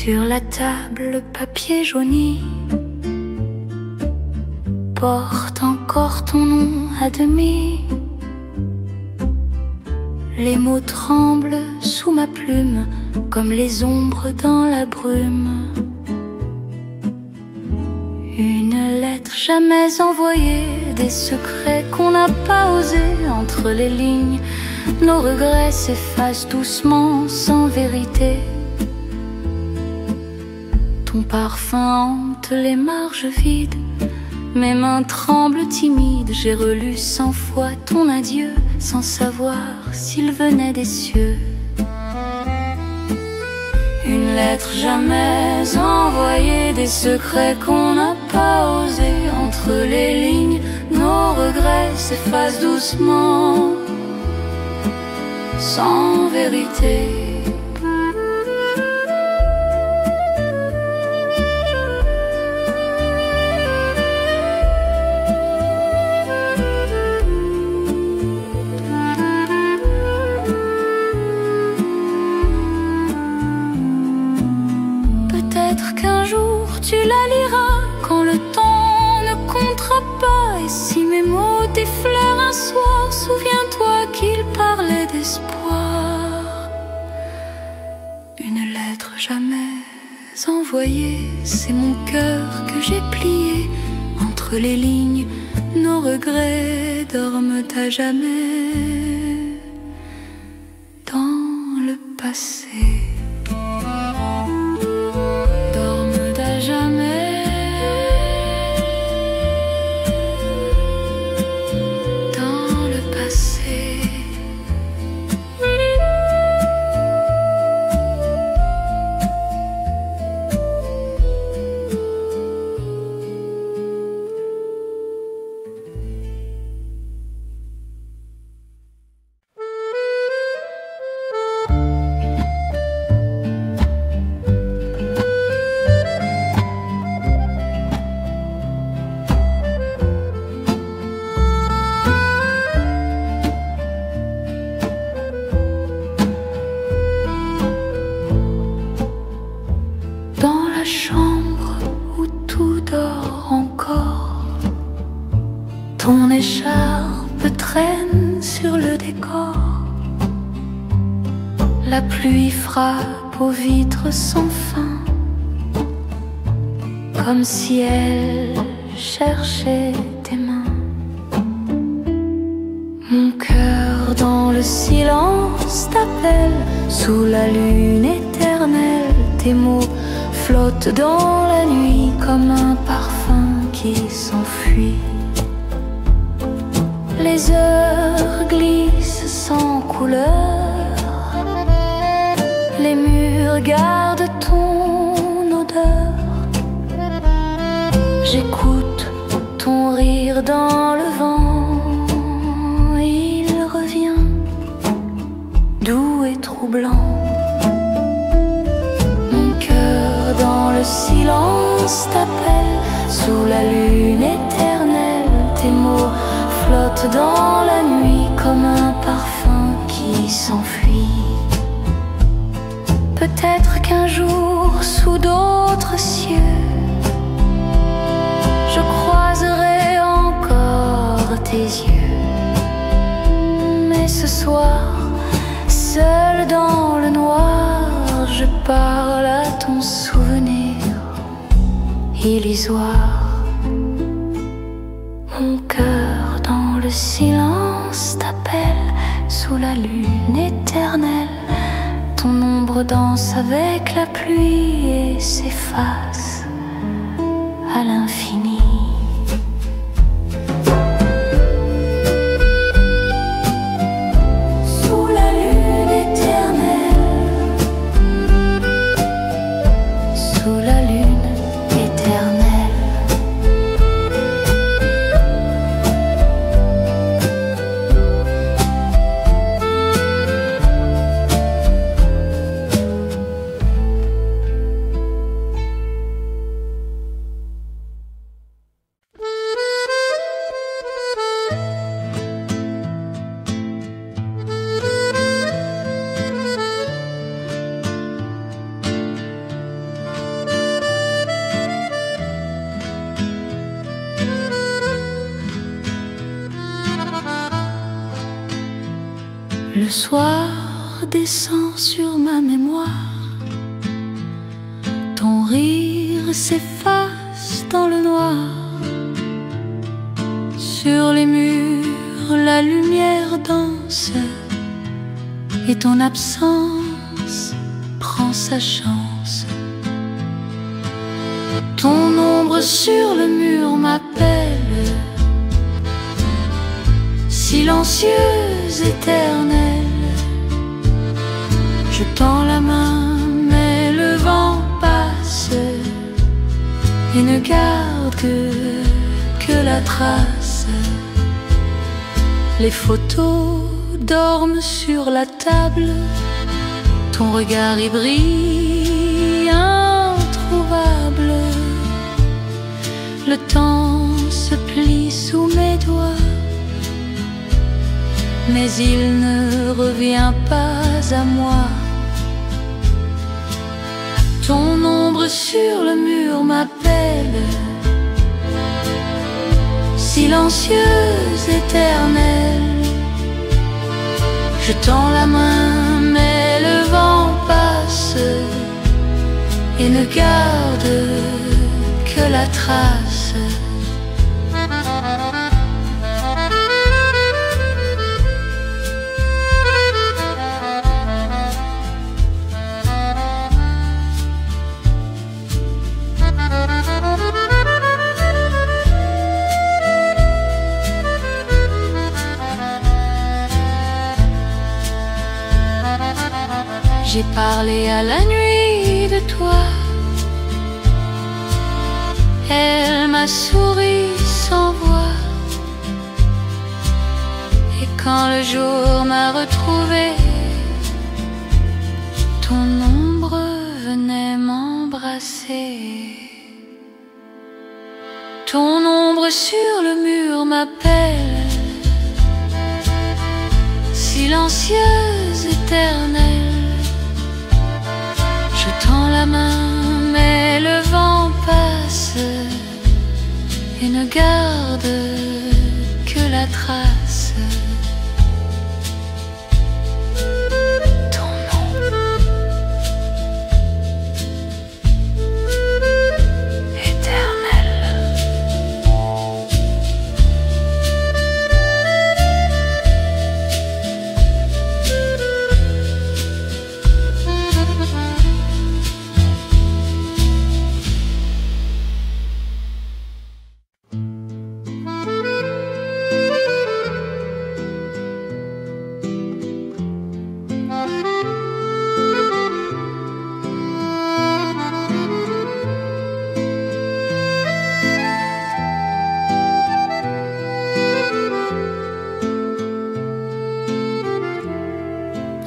Sur la table, le papier jauni porte encore ton nom à demi. Les mots tremblent sous ma plume, comme les ombres dans la brume. Une lettre jamais envoyée, des secrets qu'on n'a pas osé. Entre les lignes, nos regrets s'effacent doucement, sans vérité. Ton parfum hante les marges vides, mes mains tremblent timides. J'ai relu 100 fois ton adieu, sans savoir s'il venait des cieux. Une lettre jamais envoyée, des secrets qu'on n'a pas osé. Entre les lignes, nos regrets s'effacent doucement, sans vérité. Peut-être qu'un jour tu la liras, quand le temps ne comptera pas. Et si mes mots t'effleurent un soir, souviens-toi qu'ils parlaient d'espoir. Une lettre jamais envoyée, c'est mon cœur que j'ai plié. Entre les lignes, nos regrets dorment à jamais dans le passé. Ton écharpe traîne sur le décor. La pluie frappe aux vitres sans fin, comme si elle cherchait tes mains. Mon cœur dans le silence t'appelle, sous la lune éternelle. Tes mots flottent dans la nuit comme un parfum qui s'enfuit. Les heures glissent sans couleur, les murs gardent ton odeur. J'écoute ton rire dans le vent, il revient doux et troublant. Mon cœur dans le silence t'appelle, sous la lune éternelle. Tes mots flottent dans la nuit comme un parfum qui s'enfuit. Peut-être qu'un jour, sous d'autres cieux, je croiserai encore tes yeux. Mais ce soir, seul dans le noir, je parle à ton souvenir illusoire. Mon cœur dans le silence t'appelle, sous la lune éternelle. Ton ombre danse avec la pluie et s'efface à l'infini. Sous la lune éternelle, sous la lune éternelle. Le soir descend sur ma mémoire, ton rire s'efface dans le noir. Sur les murs, la lumière danse et ton absence prend sa chance. Ton ombre sur le mur m'appelle, silencieuse, éternelle. Je tends la main, mais le vent passe et ne garde que la trace. Les photos dorment sur la table, ton regard y brille, introuvable. Le temps se plie sous mes doigts, mais il ne revient pas à moi. Ton ombre sur le mur m'appelle, silencieuse, éternelle. Je tends la main, mais le vent passe et ne garde que la trace. J'ai parlé à la nuit de toi, elle m'a souri sans voix. Et quand le jour m'a retrouvé, ton ombre venait m'embrasser. Ton ombre sur le mur m'appelle, silencieuse, éternelle. Je tends la main, mais le vent passe et ne garde que la trace. Ton ombre éternelle.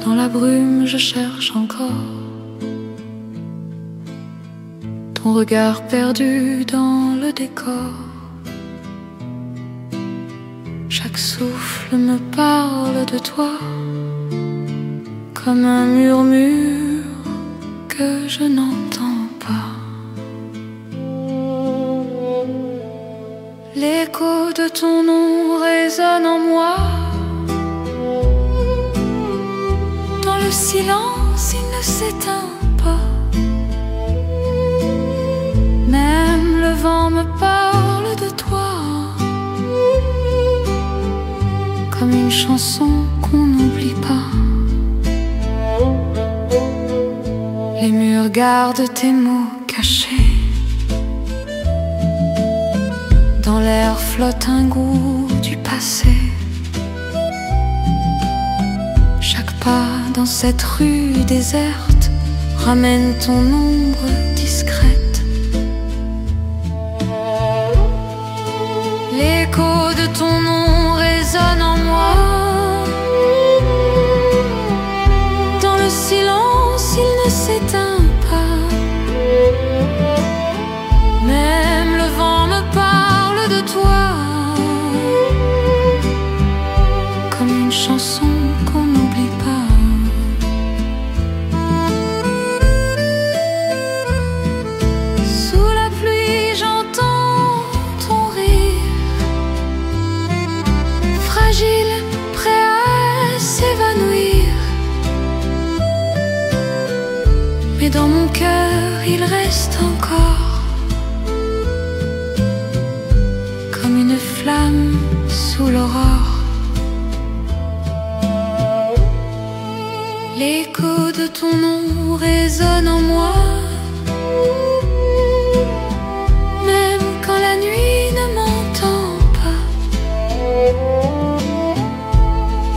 Dans la brume, je cherche encore ton regard perdu dans le décor. Chaque souffle me parle de toi, comme un murmure que je n'entends pas. L'écho de ton nom résonne en moi. Le silence, il ne s'éteint pas. Même le vent me parle de toi, comme une chanson qu'on n'oublie pas. Les murs gardent tes mots cachés. Dans l'air flotte un goût du passé. Chaque pas dans cette rue déserte ramène ton ombre discrète. L'écho de ton nom résonne en moi. Dans le silence, il ne s'éteint pas. Même le vent me parle de toi, comme une chanson qu'on n'oublie pas. Sous la pluie, j'entends ton rire, fragile sous l'aurore. L'écho de ton nom résonne en moi, même quand la nuit ne m'entend pas.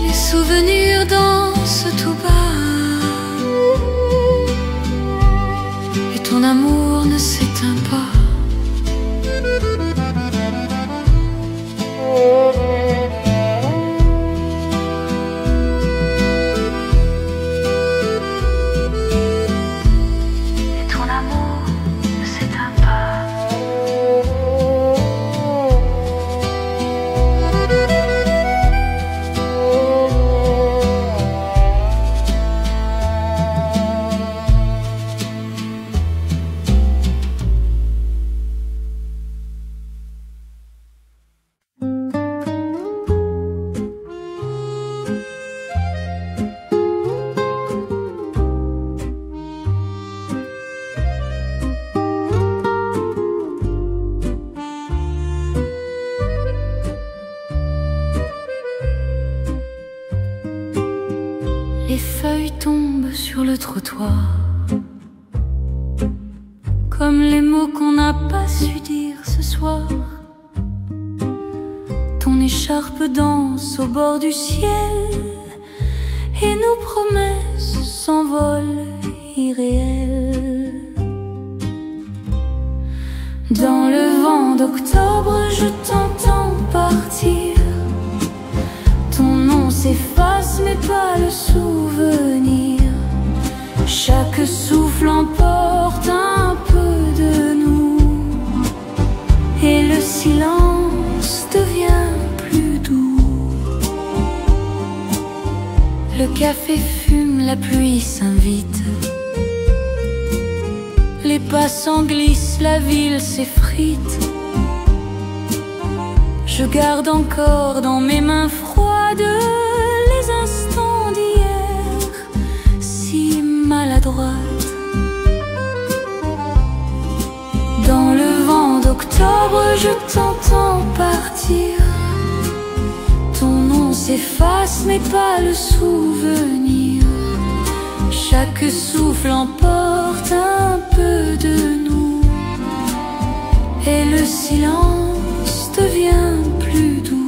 Les souvenirs dansent tout bas, et ton amour ne s'éteint pas. Les feuilles tombent sur le trottoir, comme les mots qu'on n'a pas su dire ce soir. Ton écharpe danse au bord du ciel, et nos promesses s'envolent irréelles. Dans le vent d'octobre, je t'entends partir. Ton nom s'efface mais pas le souvenir. Chaque souffle emporte un peu de nous, et le silence devient plus doux. Le café fume, la pluie s'invite. Les passants glissent, la ville s'effrite. Je garde encore dans mes mains froides les instants d'hier, si maladroite. Dans le vent d'octobre, je t'entends partir. Ton nom s'efface mais pas le souvenir. Chaque souffle emporte un peu de nous, et le silence devient plus doux.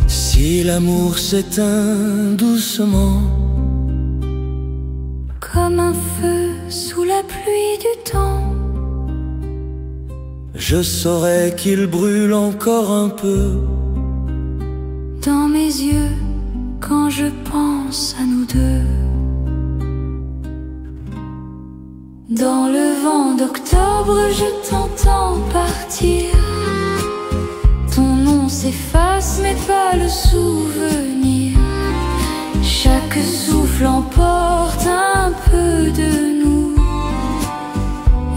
Si l'amour s'éteint doucement, comme un feu sous la pluie du temps, je saurais qu'il brûle encore un peu dans mes yeux quand je pense à nous deux. Dans le vent d'octobre, je t'entends partir. Ton nom s'efface mais pas le souvenir. Chaque souffle emporte un peu de nous,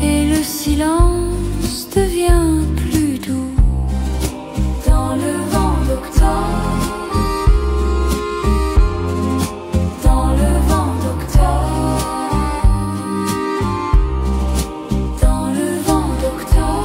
et le silence devient plus doux. Dans le vent d'octobre, dans le vent d'octobre, dans le vent d'octobre.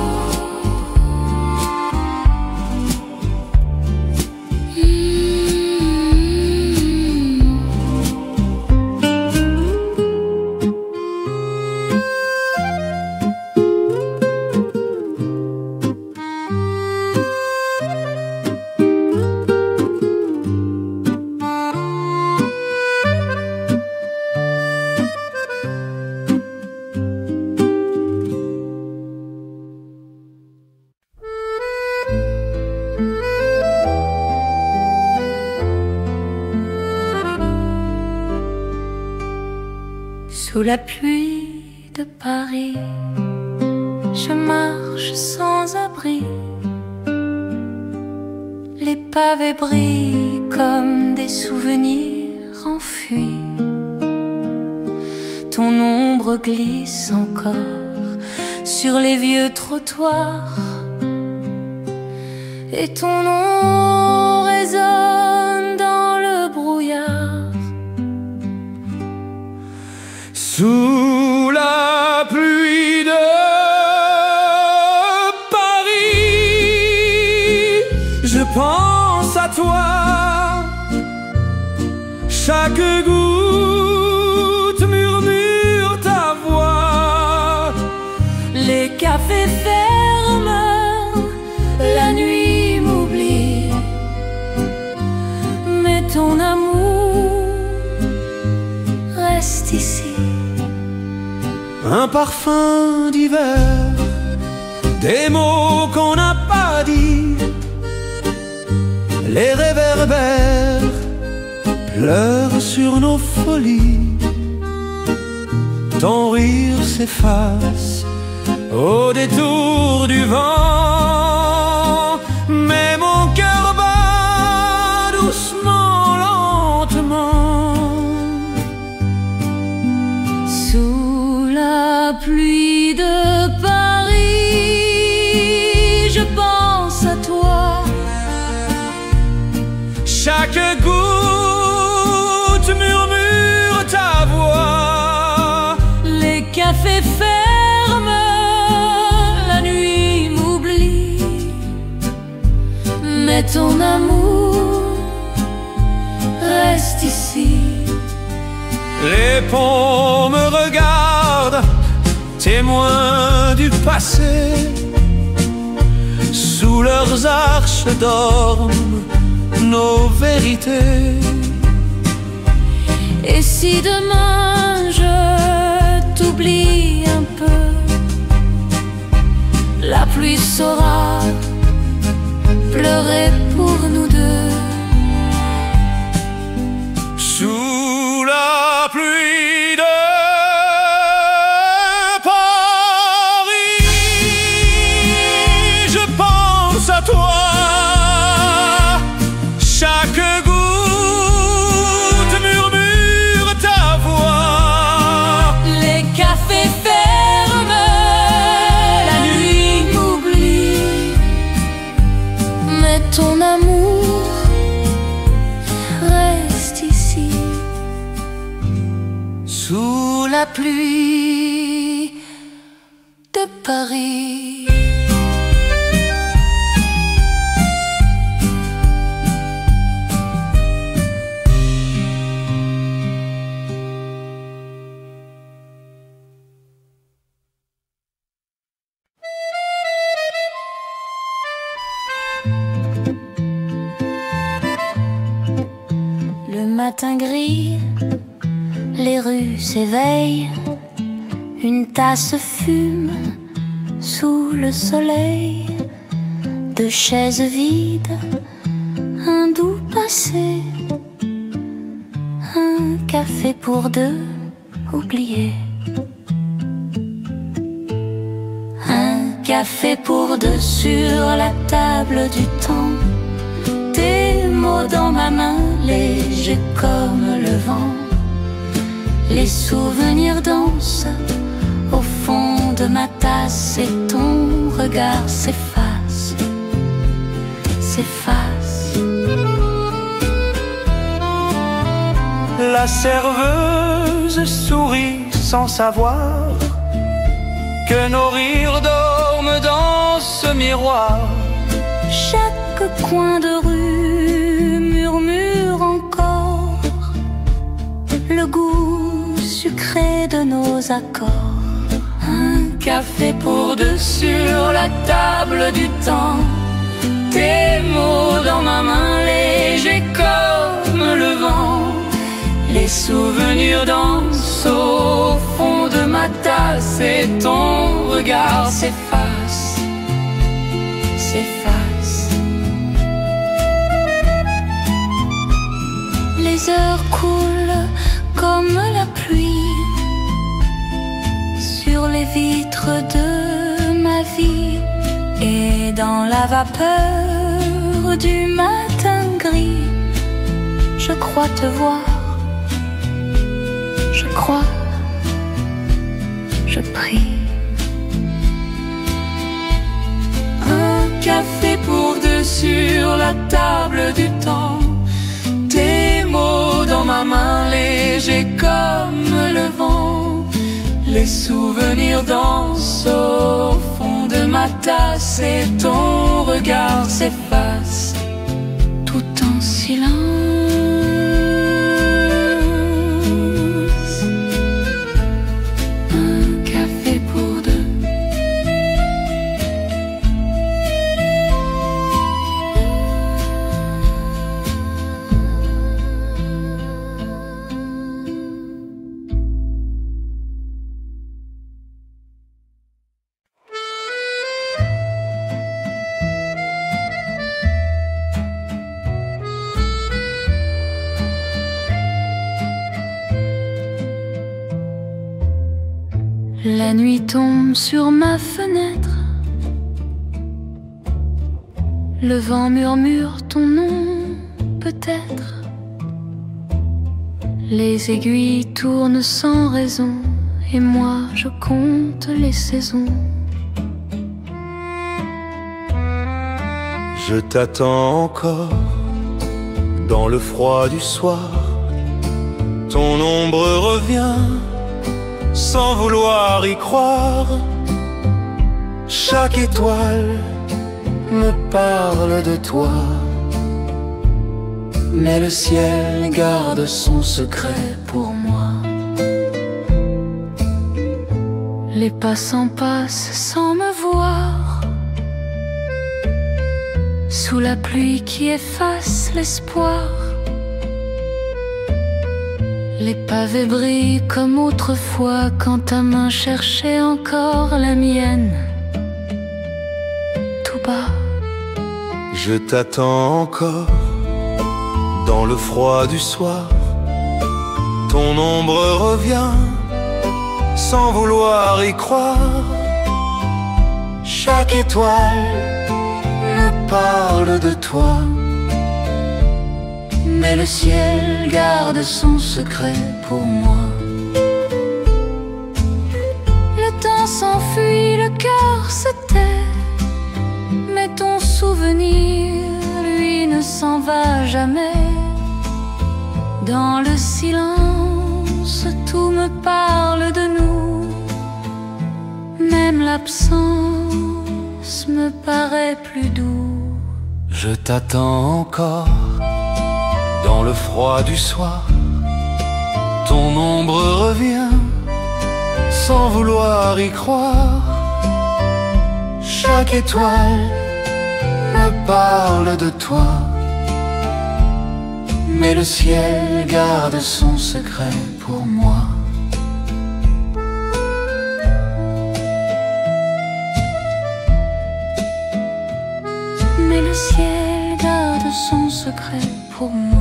Sous la pluie de Paris, je marche sans abri. Les pavés brillent comme des souvenirs enfuis. ton ombre glisse encore sur les vieux trottoirs, et ton nom résonne dans le brouillard. Sous la pluie de Paris, je pense à toi. Chaque goutte murmure ta voix. Les cafés ferment, la nuit m'oublie, mais ton amour reste ici. Un parfum d'hiver, des mots qu'on n'a pas dit, les réverbères pleurent sur nos folies. Ton rire s'efface au détour du vent, mais mon cœur bat doucement, lentement. Sous la pluie de Paris, je pense à toi. Chaque goutte murmure ta voix. Les cafés ferment, la nuit m'oublie, mais ton amour reste ici. Les ponts me regardent, témoins du passé. Sous leurs arches dorment nos vérités. Et si demain je t'oublie un peu, la pluie saura pleurer pour nous deux. Sous la pluie de Paris, je pense à toi. Chaque goutte murmure ta voix. Les cafés ferment, la nuit m'oublie, mais ton amour reste ici. Sous la pluie de Paris. Le matin gris, les rues s'éveillent, une tasse fume sous le soleil. Deux chaises vides, un doux passé, un café pour deux oublié. Un café pour deux sur la table du temps. Tes mots dans ma main, légers comme le vent. Les souvenirs dansent au fond de ma tasse, et ton regard s'efface, s'efface. La serveuse sourit sans savoir que nos rires dorment dans ce miroir. Chaque coin de rue murmure encore le goût sucré de nos accords. Un café pour deux sur la table du temps. Tes mots dans ma main, légers comme le vent. Les souvenirs dansent au fond de ma tasse, et ton regard s'efface, s'efface. Les heures coulent comme la pluie sur les vitres de ma vie, et dans la vapeur du matin gris, je crois te voir, je crois je prie. Un café pour deux sur la table du temps. Tes mots dans ma main, légers comme le vent. Les souvenirs dansent au fond de ma tasse et ton regard s'efface tout en silence. Un café pour deux. La nuit tombe sur ma fenêtre. Le vent murmure ton nom, peut-être. Les aiguilles tournent sans raison, et moi je compte les saisons. Je t'attends encore dans le froid du soir. Ton ombre revient sans vouloir y croire. Chaque étoile me parle de toi, mais le ciel garde son secret pour moi. Les passants passent sans me voir, sous la pluie qui efface l'espoir. Les pavés brillent comme autrefois quand ta main cherchait encore la mienne. Tout bas, je t'attends encore dans le froid du soir. Ton ombre revient sans vouloir y croire. Chaque étoile me parle de toi, mais le ciel garde son secret pour moi. le temps s'enfuit, le cœur se tait, mais ton souvenir, lui, ne s'en va jamais. Dans le silence, tout me parle de nous, même l'absence me paraît plus doux. Je t'attends encore dans le froid du soir. Ton ombre revient sans vouloir y croire. Chaque étoile me parle de toi, mais le ciel garde son secret pour moi. Mais le ciel garde son secret pour moi.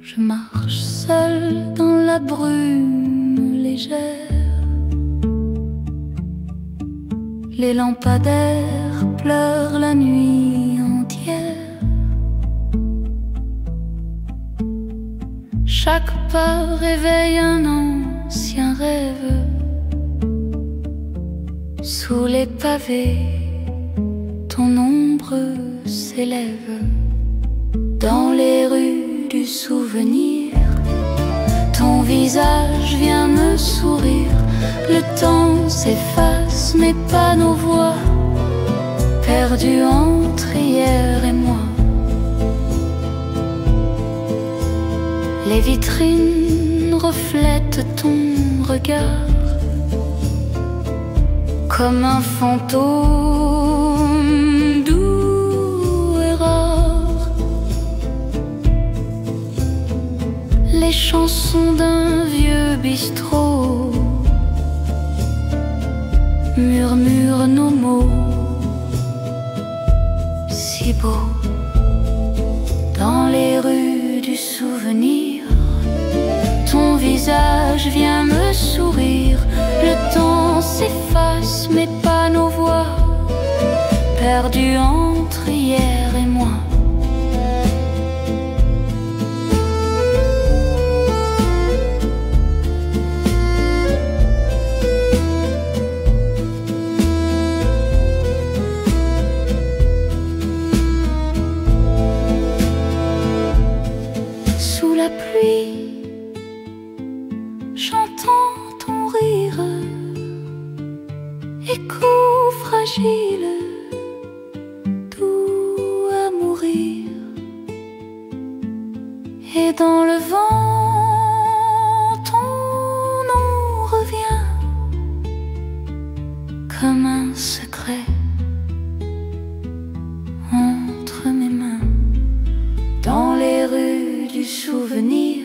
Je marche seule dans la brume légère. Les lampadaires pleurent la nuit entière. Chaque pas réveille un ancien rêve. Sous les pavés, ton ombre s'élève. Dans les rues du souvenir, ton visage vient me sourire. Le temps s'efface, mais pas nos voix, perdues entre hier et moi. Les vitrines reflètent ton regard comme un fantôme doux et rare. Les chansons d'un vieux bistrot murmurent nos mots si beau. Dans les rues du souvenir, ton visage vient me sourire. Le temps s'efface mais pas nos voix, perdues entre hier et moi. J'entends ton rire, écho fragile, doux à mourir. Et dans le vent, ton nom revient comme un secret entre mes mains. Dans les rues du souvenir,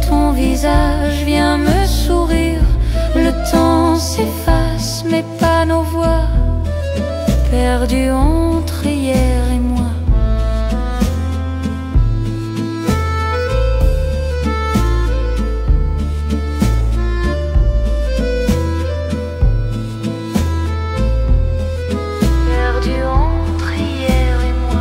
ton visage vient me sourire. Le temps s'efface mais pas nos voix, perdues entre hier et moi. Perdues entre hier et moi.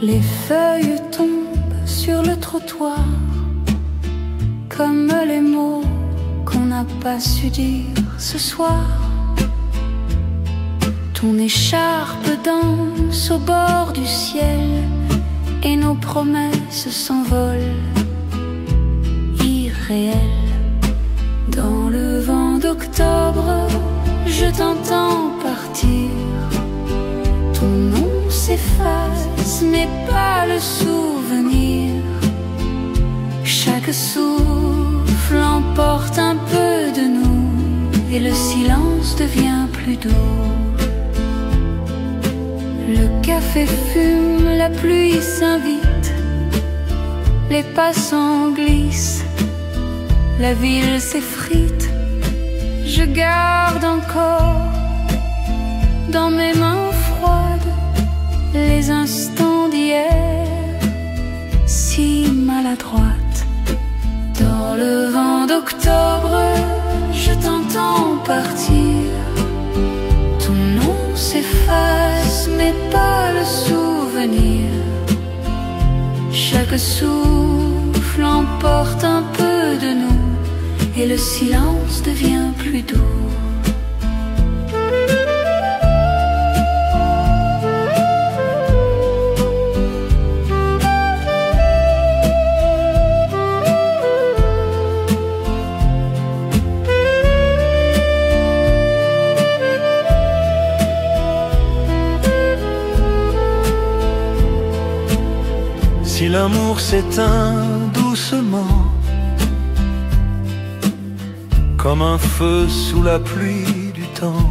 Les feuilles tombent sur le trottoir comme les mots qu'on n'a pas su dire ce soir. Ton écharpe danse au bord du ciel et nos promesses s'envolent irréelles. Dans le vent d'octobre, je t'entends partir. Ton nom s'efface mais pas le souvenir. Chaque souffle emporte un peu de nous et le silence devient plus doux. Le café fume, la pluie s'invite, les passants glissent, la ville s'effrite. Je garde encore dans mes mains froides les instants d'hier, si maladroite. Dans le vent d'octobre, je t'entends partir. Ton nom s'efface mais pas le souvenir. Chaque souffle emporte un peu de nous et le silence devient plus doux. Si l'amour s'éteint doucement, comme un feu sous la pluie du temps,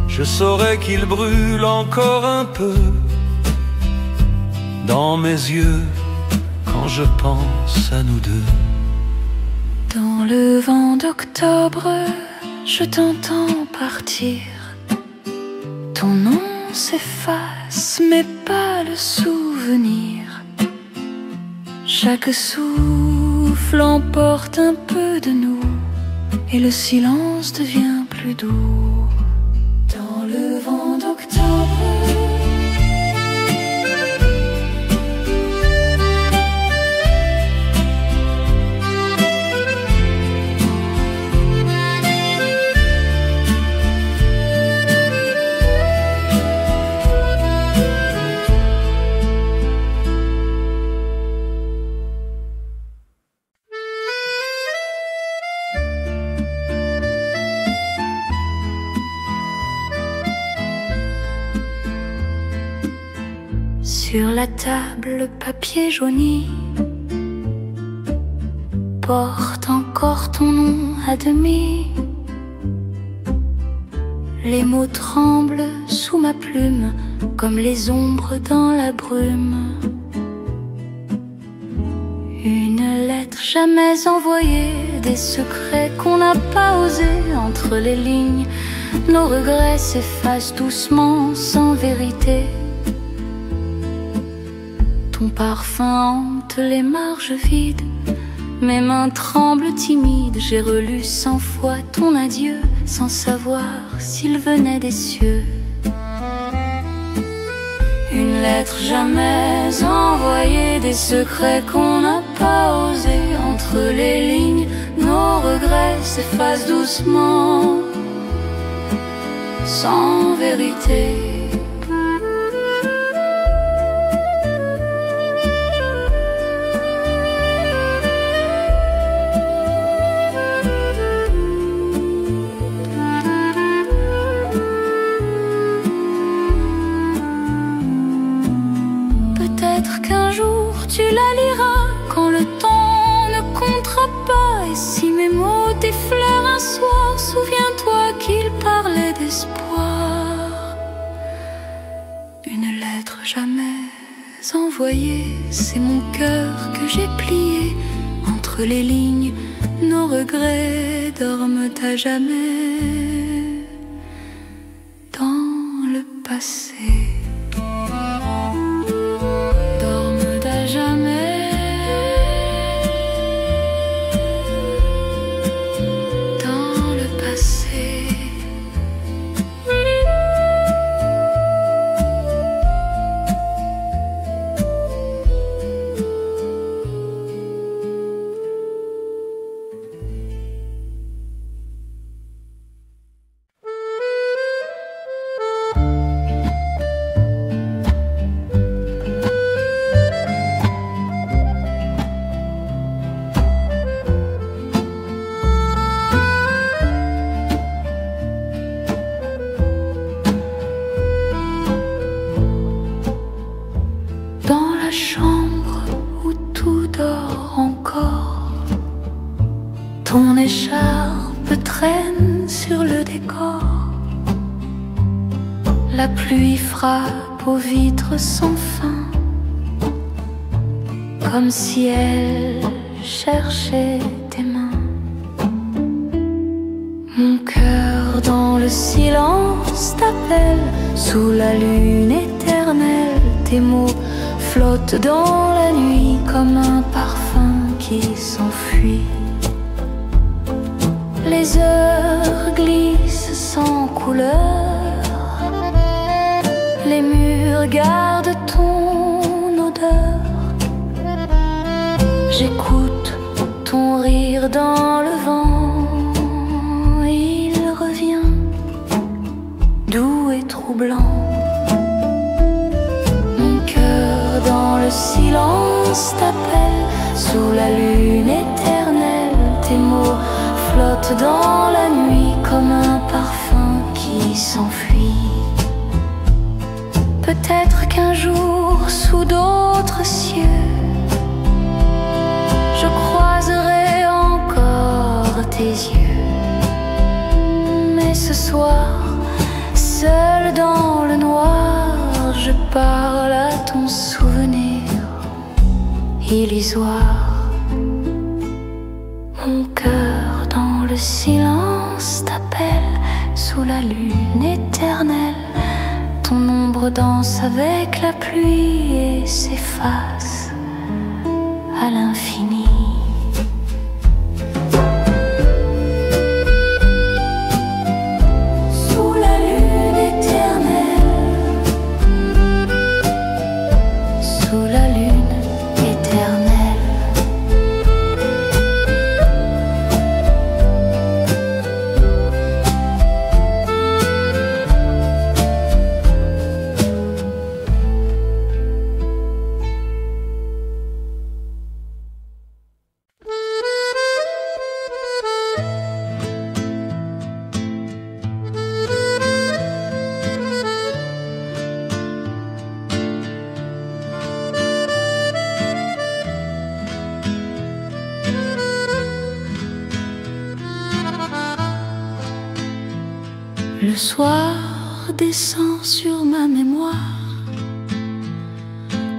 je saurais qu'il brûle encore un peu dans mes yeux quand je pense à nous deux. Dans le vent d'octobre, je t'entends partir. Ton nom s'efface mais pas le souvenir. Chaque souffle emporte un peu de nous et le silence devient plus doux. Dans le vent d'octobre, Sur la table, le papier jauni porte encore ton nom à demi. Les mots tremblent sous ma plume, comme les ombres dans la brume. Une lettre jamais envoyée, des secrets qu'on n'a pas osé. Entre les lignes, nos regrets s'effacent doucement, sans vérité. Ton parfum hante les marges vides, mes mains tremblent timides. J'ai relu 100 fois ton adieu, sans savoir s'il venait des cieux. Une lettre jamais envoyée, des secrets qu'on n'a pas osé. Entre les lignes, nos regrets s'effacent doucement, sans vérité. Tu la liras quand le temps ne comptera pas. Et si mes mots t'effleurent un soir, souviens-toi qu'ils parlaient d'espoir. Une lettre jamais envoyée, c'est mon cœur que j'ai plié. Entre les lignes, nos regrets dorment à jamais dans le passé. Ton écharpe traîne sur le décor. La pluie frappe aux vitres sans fin, comme si elle cherchait tes mains. Mon cœur dans le silence t'appelle, sous la lune éternelle. Tes mots flottent dans la nuit comme un parfum qui s'enfuit. Les heures glissent sans couleur, les murs gardent ton odeur. J'écoute ton rire dans le vent, il revient doux et troublant. Mon cœur dans le silence t'appelle, sous la lune éternelle. Tes mots flottent dans la nuit comme un parfum qui s'enfuit. Peut-être qu'un jour, sous d'autres cieux, je croiserai encore tes yeux. Mais ce soir, seul dans le noir, je parle à ton souvenir illusoire. Mon cœur dans le silence t'appelle, sous la lune éternelle. Ton ombre danse avec la pluie et s'efface à l'infini. Sous la lune éternelle, sous la lune éternelle. Le soir descend sur ma mémoire,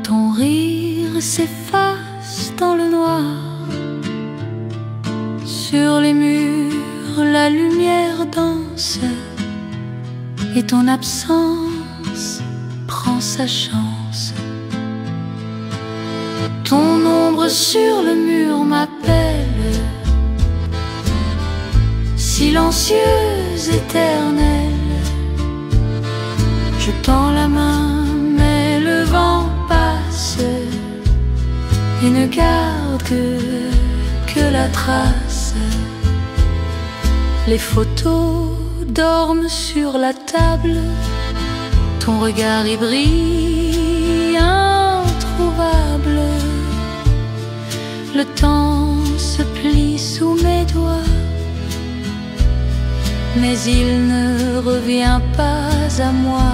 ton rire s'efface dans le noir. Sur les murs, la lumière danse et ton absence prend sa chance. Ton ombre sur le mur m'appelle, silencieuse, éternelle. Je tends la main, mais le vent passe et ne garde que la trace. Les photos dorment sur la table, ton regard y brille, introuvable. Le temps se plie sous mes doigts, mais il ne revient pas à moi.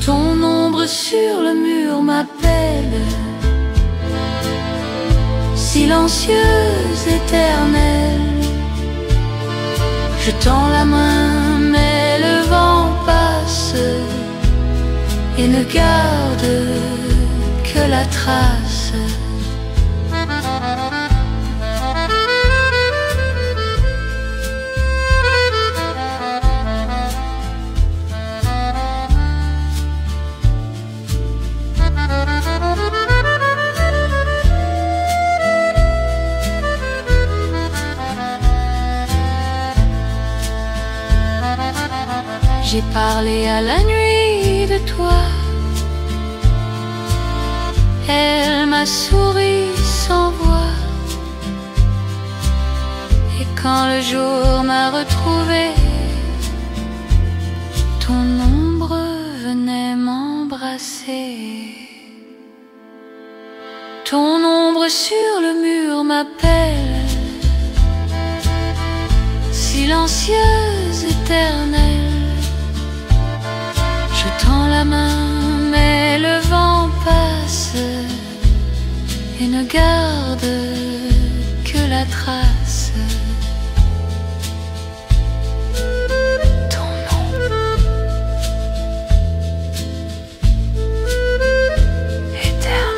Ton ombre sur le mur m'appelle, silencieuse, éternelle. Je tends la main, mais le vent passe et ne garde que la trace. J'ai parlé à la nuit de toi, elle m'a souri sans voix. Et quand le jour m'a retrouvé, ton ombre venait m'embrasser. Ton ombre sur le mur m'appelle, silencieuse, éternelle. Je tends la main, mais le vent passe et ne garde que la trace. Ton ombre éternelle.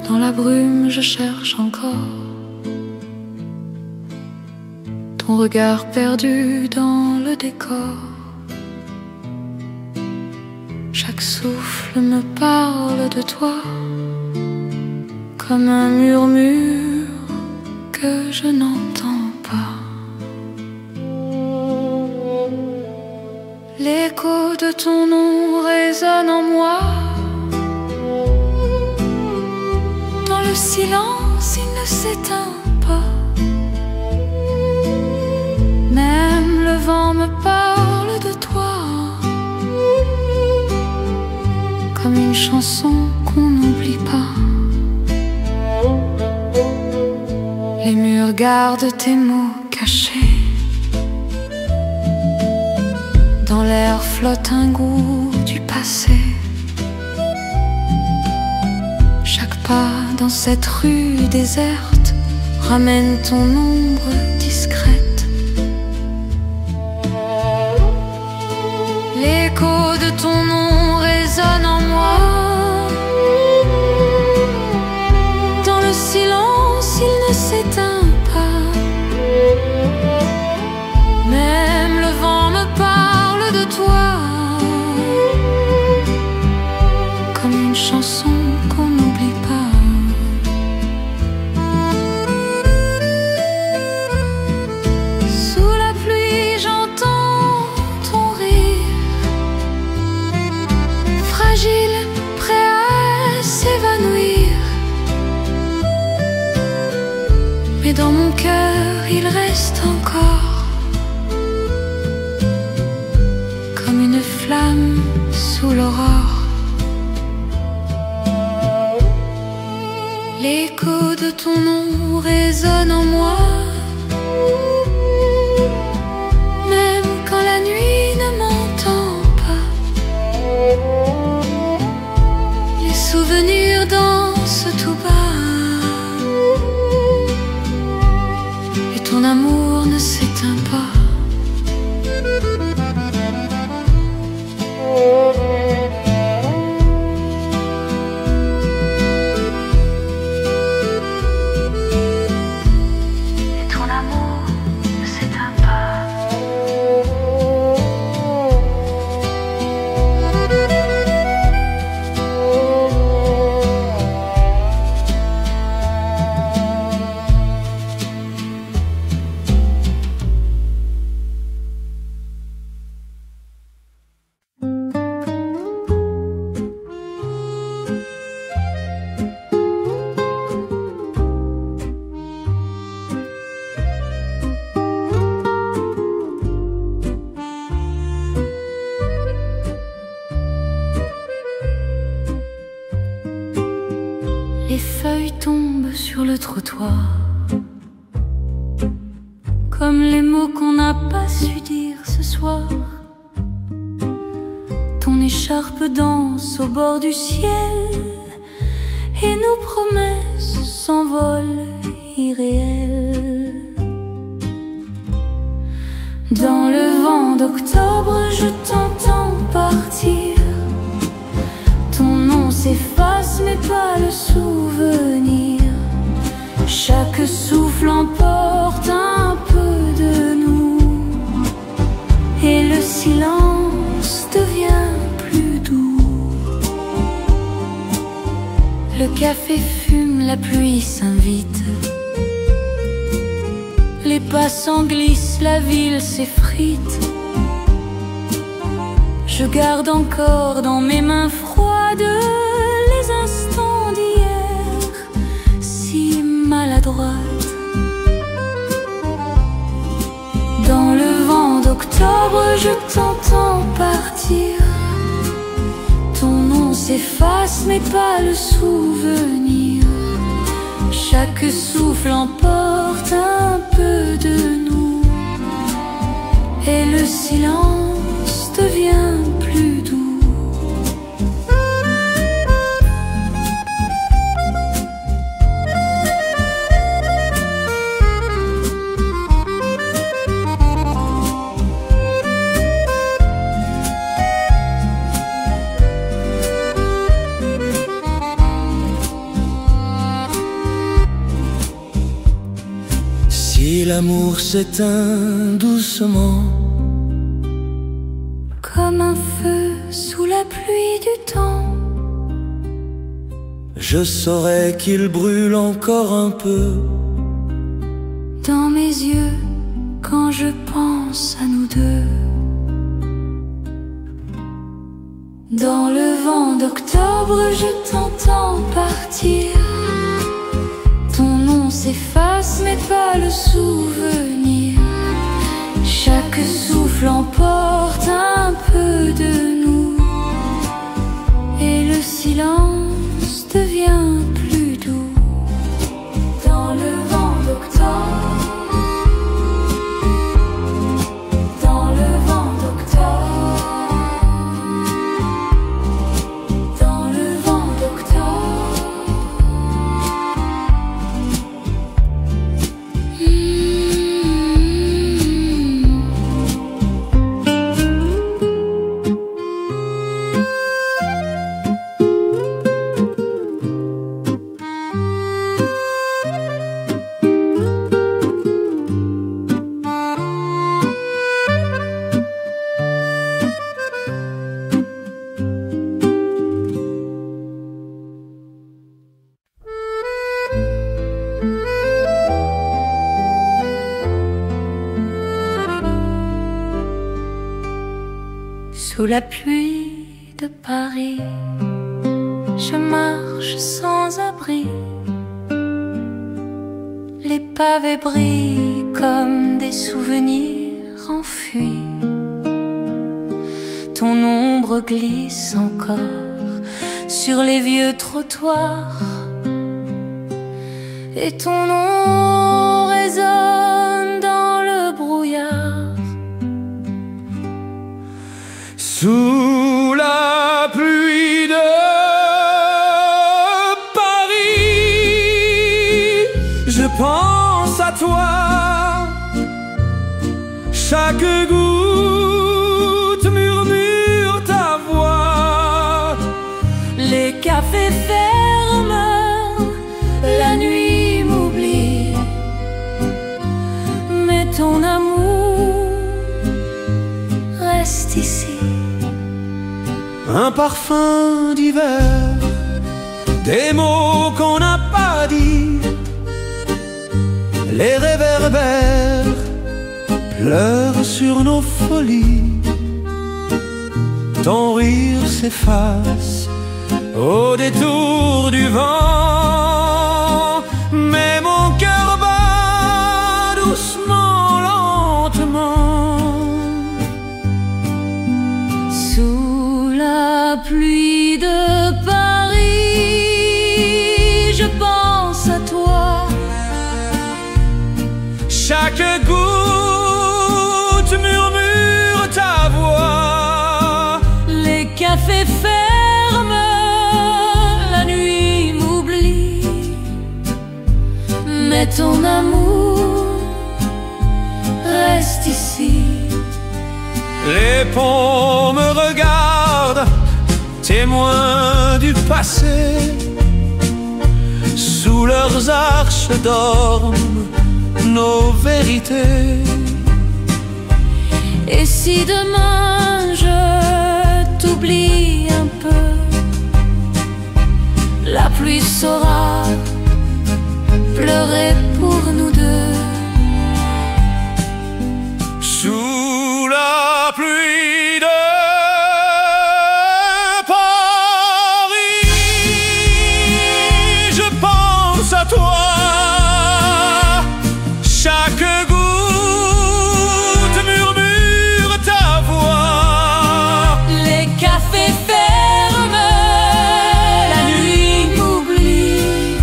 Dans la brume, je cherche encore ton regard perdu dans le décor. Chaque souffle me parle de toi, comme un murmure que je n'entends pas. L'écho de ton nom résonne en moi. Le silence, il ne s'éteint pas. Même le vent me parle de toi, comme une chanson qu'on n'oublie pas. Les murs gardent tes mots cachés. Dans l'air flotte un goût du passé. Chaque pas dans cette rue déserte ramène ton ombre discrète. L'écho de ton nom résonne en moi. Dans le silence, il ne s'éteint pas. Même le vent me parle de toi, comme une chanson qu'on n'oublie pas. Sous la pluie, j'entends ton rire, fragile, prêt à s'évanouir. mais dans mon cœur il reste encore comme une flamme sous l'aurore. L'écho de ton nom résonne en moi, même quand la nuit ne m'entend pas. Les souvenirs dansent tout bas, et ton amour ne s'éteint pas. Les feuilles tombent sur le trottoir, comme les mots qu'on n'a pas su dire ce soir. Ton écharpe danse au bord du ciel, et nos promesses s'envolent irréelles. Dans le vent d'octobre, je t'entends partir. Ton nom s'efface mais pas le souvenir. Chaque souffle emporte un peu de nous, et le silence devient plus doux. Le café fume, la pluie s'invite. Les passants glissent, la ville s'effrite. Je garde encore dans mes mains froides les instants d'hier, si maladroite. Dans le vent d'octobre, je t'entends partir. Ton nom s'efface mais pas le souvenir. Chaque souffle emporte un peu de nous, et le silence devient plus doux. Si l'amour s'éteint doucement, comme un feu sous la pluie du temps, je saurais qu'il brûle encore un peu dans mes yeux quand je pense à nous deux. Dans le vent d'octobre, je t'entends partir. Ton nom s'efface mais pas le souvenir. Chaque souffle emporte un peu de nous, et le silence devient plus doux. Dans le vent d'octobre, dans le vent d'octobre, dans le vent d'octobre. Sous la pluie de Paris, je marche sans abri. Les pavés brillent comme des souvenirs enfuis. Ton ombre glisse encore sur les vieux trottoirs et ton nom résonne dans le brouillard. Sous la pluie de Paris, je pense à toi. Chaque goutte murmure ta voix. Les cafés ferment, la nuit m'oublie, mais ton amour reste ici. Un parfum d'hiver, des mots qu'on n'a pas dit, les réverbères pleurent sur nos folies. Ton rire s'efface au détour du vent, mais mon cœur bat doucement, lentement. Sous la pluie de Paris, je pense à toi. Chaque goutte murmure ta voix. Les cafés ferment, la nuit m'oublie, mais ton amour reste ici. Les ponts me regardent, témoins du passé. Sous leurs arches dorment nos vérités. Et si demain je t'oublie un peu, la pluie saura pleurer pour nous deux. Sous la pluie de Paris, je pense à toi. Chaque goutte murmure ta voix. Les cafés ferment, la nuit m'oublie,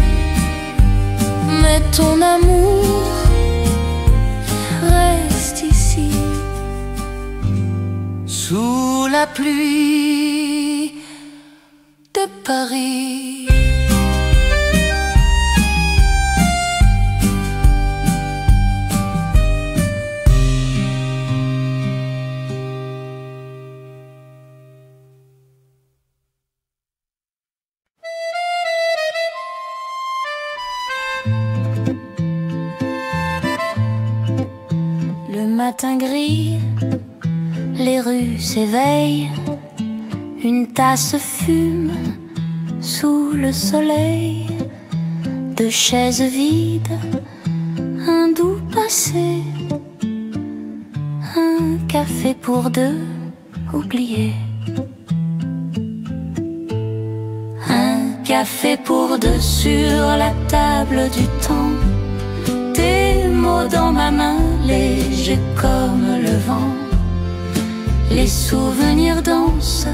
mais ton amour reste ici. Sous la pluie de Paris. Le matin gris, les rues s'éveillent, une tasse fume sous le soleil. Deux chaises vides, un doux passé, un café pour deux oublié. Un café pour deux sur la table du temps. Tes mots dans ma main, légers comme le vent. Les souvenirs dansent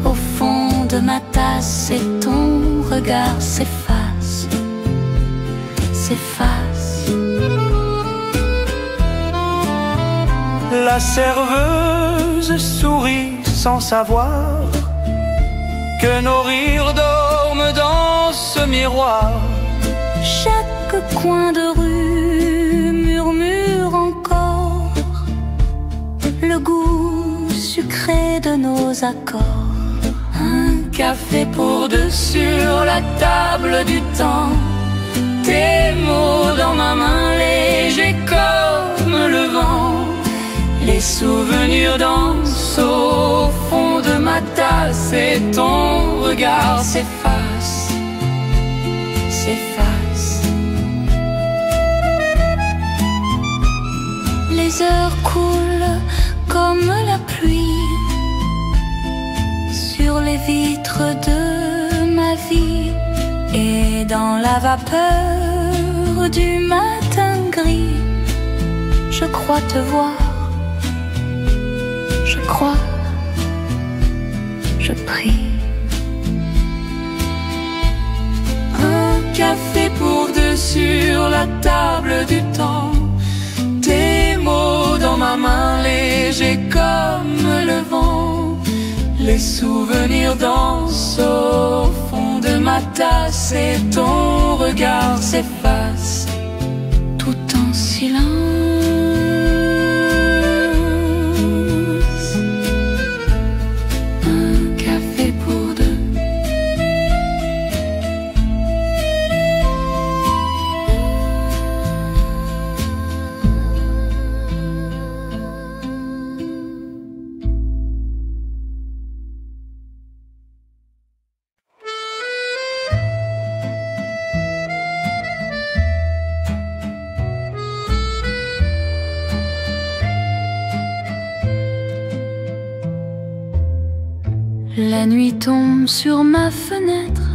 au fond de ma tasse et ton regard s'efface, s'efface. La serveuse sourit sans savoir que nos rires dorment dans ce miroir. Chaque coin de rue murmure encore le goût sucré de nos accords. Un Café pour deux sur la table du temps. Tes mots dans ma main, légers comme le vent. Les souvenirs dansent au fond de ma tasse et ton regard s'efface, s'efface. Les heures coulent comme la pluie sur les vitres de ma vie. Et dans la vapeur du matin, je crois te voir. Je crois, je prie. Un café pour deux sur la table du temps. Tes mots dans ma main, légers comme le vent. Les souvenirs dansent au fond de ma tasse et ton regard s'efface tout en silence. Un café pour deux. La nuit tombe sur ma fenêtre.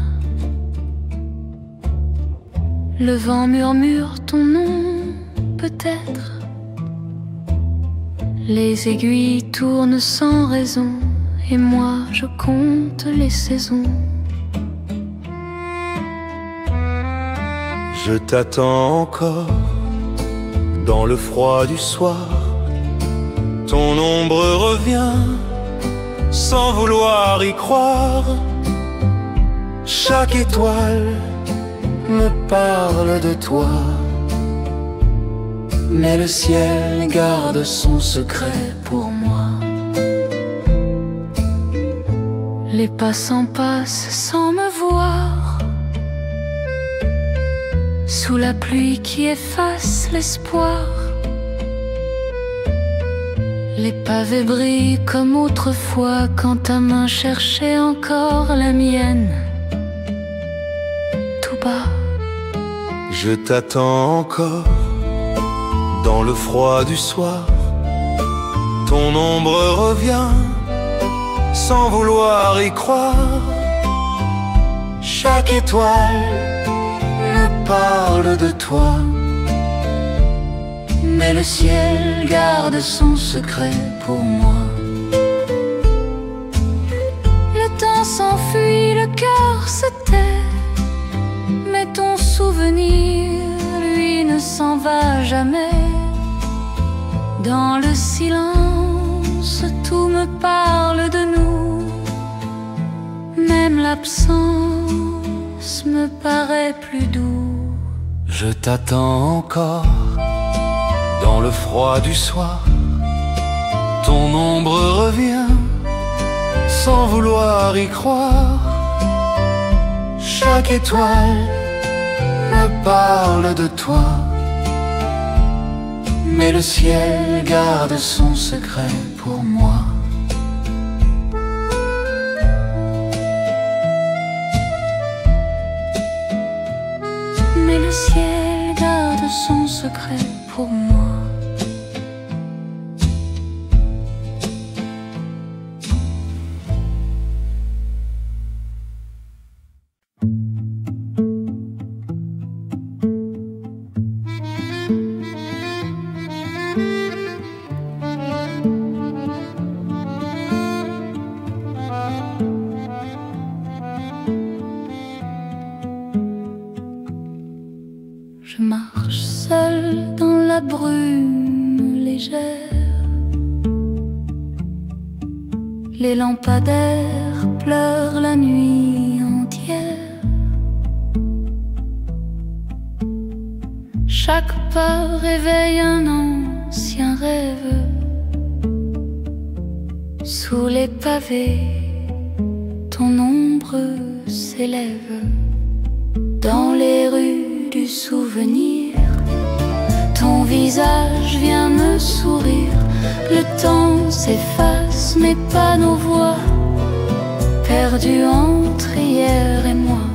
Le vent murmure ton nom, peut-être. Les aiguilles tournent sans raison, et moi je compte les saisons. Je t'attends encore dans le froid du soir. Ton ombre revient sans vouloir y croire. Chaque étoile me parle de toi, mais le ciel garde son secret pour moi. Les passants passent sans me voir, sous la pluie qui efface l'espoir. Les pavés brillent comme autrefois quand ta main cherchait encore la mienne. Tout bas, je t'attends encore dans le froid du soir. Ton ombre revient sans vouloir y croire. Chaque étoile me parle de toi, mais le ciel garde son secret pour moi. le temps s'enfuit, le cœur se tait, mais ton souvenir, lui, ne s'en va jamais. Dans le silence, tout me parle de nous, même l'absence me paraît plus doux. Je t'attends encore dans le froid du soir. Ton ombre revient sans vouloir y croire. Chaque étoile me parle de toi, mais le ciel garde son secret pour moi. Mais le ciel garde son secret pour moi. Je marche seule dans la brume légère. Les lampadaires pleurent la nuit entière. Chaque pas réveille un ancien rêve. Sous les pavés, ton ombre s'élève. Dans les rues du souvenir, ton visage vient me sourire. Le temps s'efface, mais pas nos voix, perdues entre hier et moi.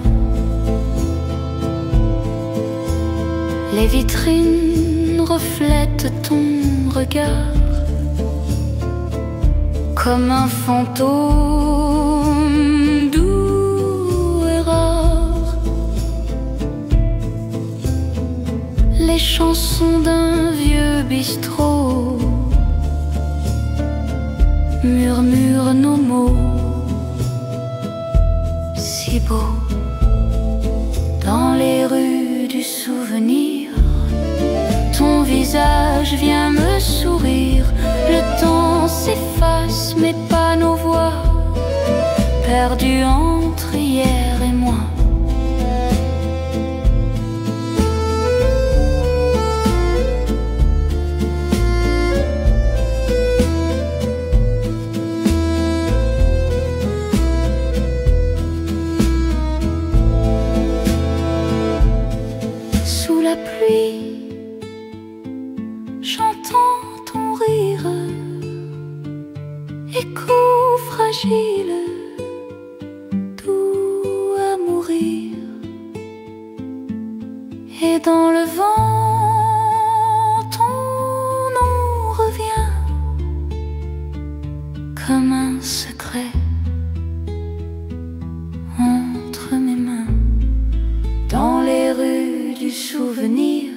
Les vitrines reflètent ton regard comme un fantôme doux et rare. Les chansons d'un vieux bistrot beau. Dans les rues du souvenir, ton visage vient me sourire. Le temps s'efface mais pas nos voix, perdues entre hier et moi. J'entends ton rire, écho fragile, doux à mourir. Et dans le vent, ton nom revient comme un secret entre mes mains. Dans les rues du souvenir,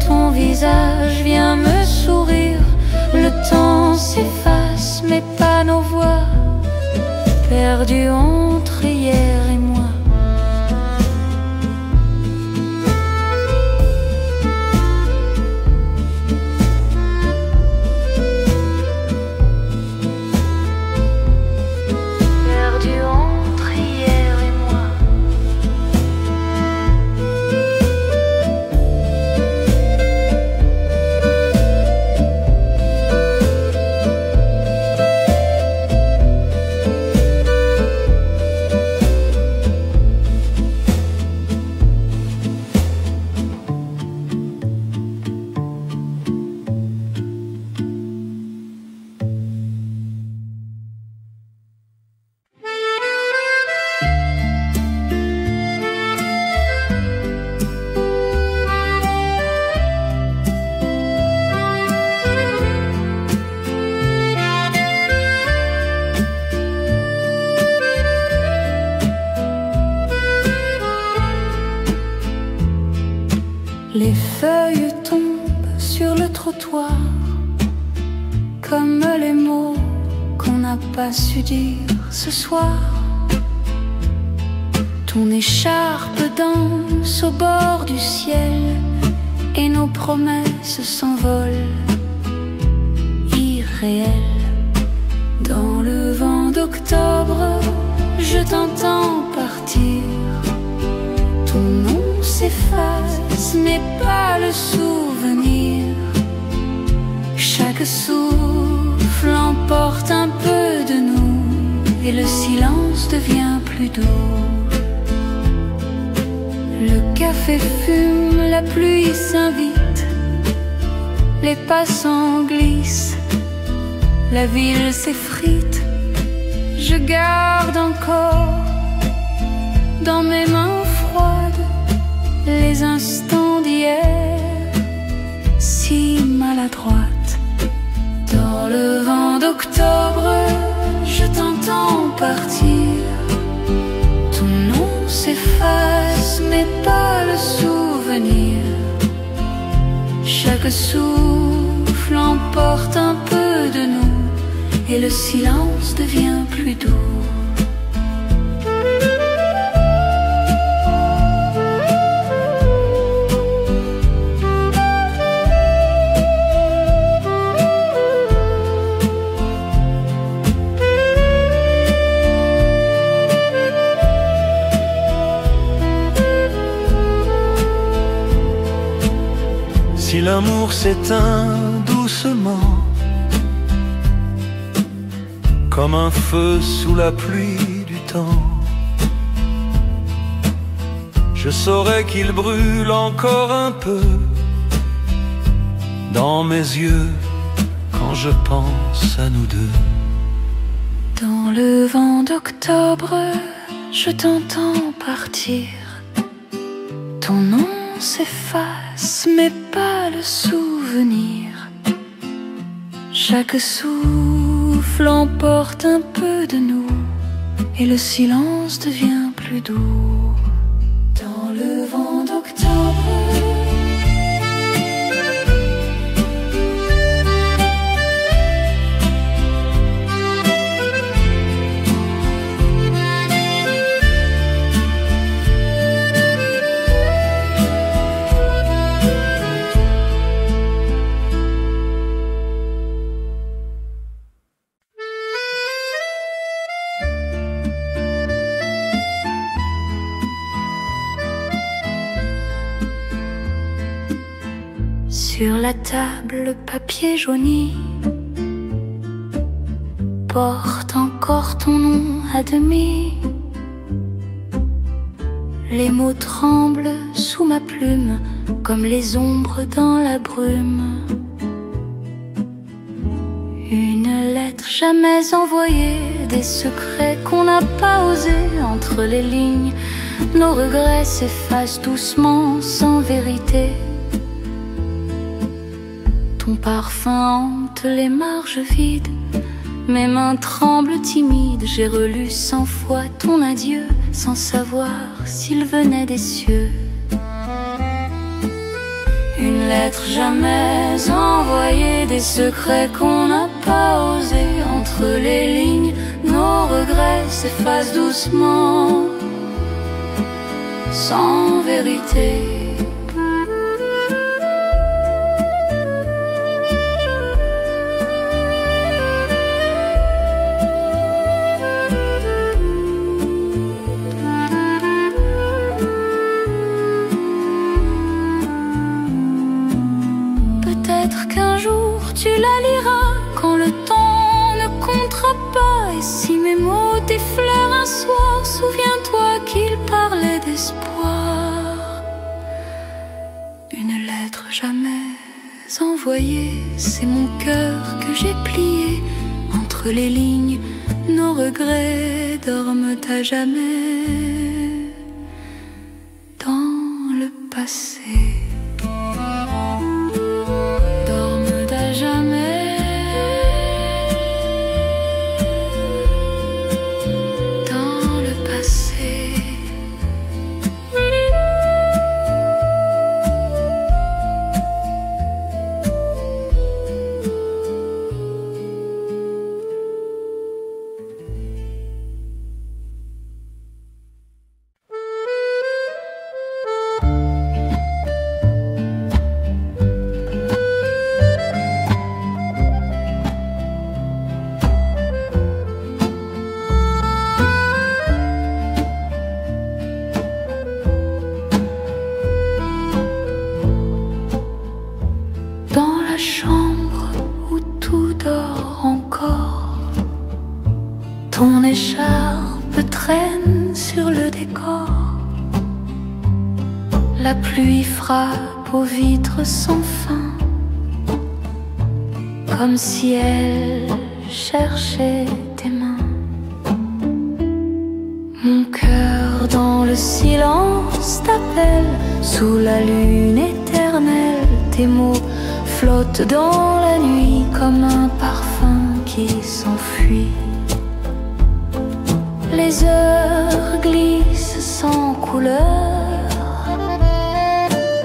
ton visage vient me sourire. Le temps s'efface mais pas nos voix, perdues entre hier et moi. Perdues entre hier et moi. Les feuilles tombent sur le trottoir comme les mots qu'on n'a pas su dire ce soir. Ton écharpe danse au bord du ciel et nos promesses s'envolent irréelles. Dans le vent d'octobre, je t'entends partir. Ton nom s'efface mais pas le souvenir. Chaque souffle emporte un peu de nous et le silence devient plus doux. Le café fume, la pluie s'invite, les passants glissent, la ville s'effrite. Je garde encore dans mes mains froides les instants d'hier, si maladroite. Dans le vent d'octobre, je t'entends partir. Ton nom s'efface mais pas le souvenir. Chaque souffle emporte un peu de nous et le silence devient plus doux. Si l'amour s'éteint doucement, comme un feu sous la pluie du temps, je saurais qu'il brûle encore un peu dans mes yeux quand je pense à nous deux. Dans le vent d'octobre, je t'entends partir. Ton nom s'efface mais pas le souvenir. Chaque souffle emporte un peu de nous et le silence devient plus doux. Dans le vent d'octobre, Sur la table, le papier jauni porte encore ton nom à demi. Les mots tremblent sous ma plume, comme les ombres dans la brume. Une lettre jamais envoyée, des secrets qu'on n'a pas osé. Entre les lignes, nos regrets s'effacent doucement, sans vérité. Ton parfum hante les marges vides, mes mains tremblent timides. J'ai relu 100 fois ton adieu, sans savoir s'il venait des cieux. Une lettre jamais envoyée, des secrets qu'on n'a pas osé. Entre les lignes, nos regrets s'effacent doucement, sans vérité. Peut-être qu'un jour tu la liras quand le temps ne comptera pas. Et si mes mots t'effleurent un soir, souviens-toi qu'ils parlaient d'espoir. Une lettre jamais envoyée, c'est mon cœur que j'ai plié. Entre les lignes, nos regrets dorment à jamais dans le passé. Ton écharpe traîne sur le décor. La pluie frappe aux vitres sans fin, comme si elle cherchait tes mains. Mon cœur dans le silence t'appelle, sous la lune éternelle. Tes mots flottent dans la nuit comme un parfum qui s'enfuit. Les heures glissent sans couleur,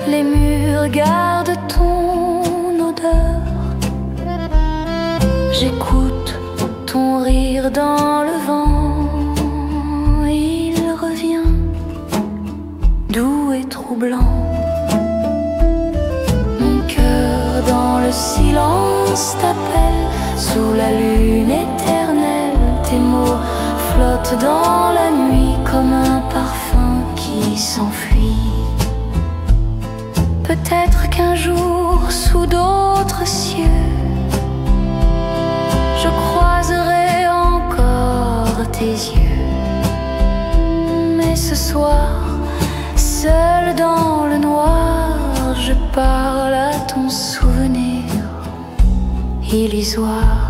les murs gardent ton odeur. J'écoute ton rire dans le vent, il revient doux et troublant. Mon cœur dans le silence t'appelle, sous la lune éternelle. Tes mots flottent dans la nuit comme un parfum qui s'enfuit. Peut-être qu'un jour, sous d'autres cieux, je croiserai encore tes yeux. Mais ce soir, seul dans le noir, je parle à ton souvenir illusoire.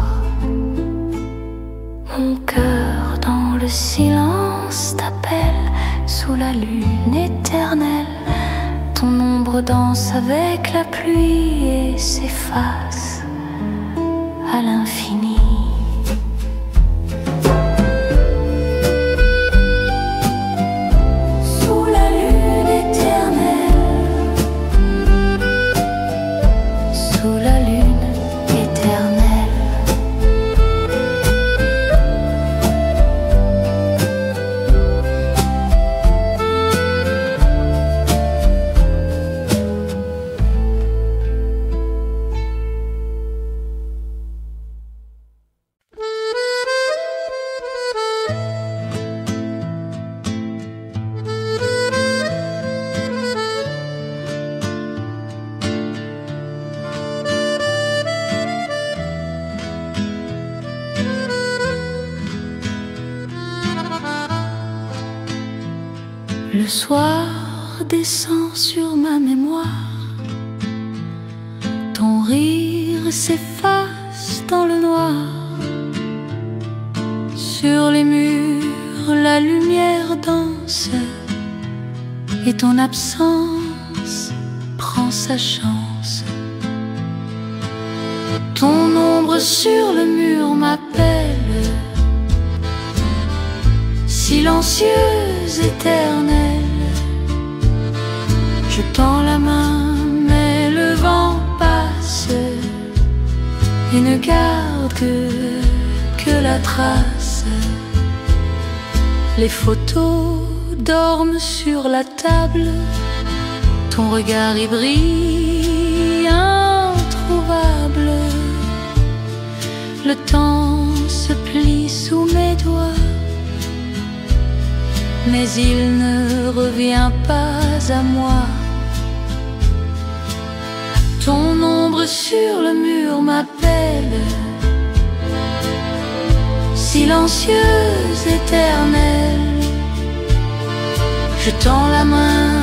Mon cœur dans le silence t'appelle, sous la lune éternelle. Ton ombre danse avec la pluie et s'efface à l'infini. Sous la lune éternelle, sous la lune éternelle. Le soir descend sur ma mémoire, ton rire s'efface dans le noir. Sur les murs, la lumière danse, et ton absence prend sa chance. Ton ombre sur le mur m'appelle, silencieuse, éternelle. Je tends la main, mais le vent passe et ne garde que la trace. Les photos dorment sur la table, ton regard y brille, introuvable. Le temps se plie sous mes doigts, mais il ne revient pas à moi. Ton ombre sur le mur m'appelle, silencieuse, éternelle. Je tends la main,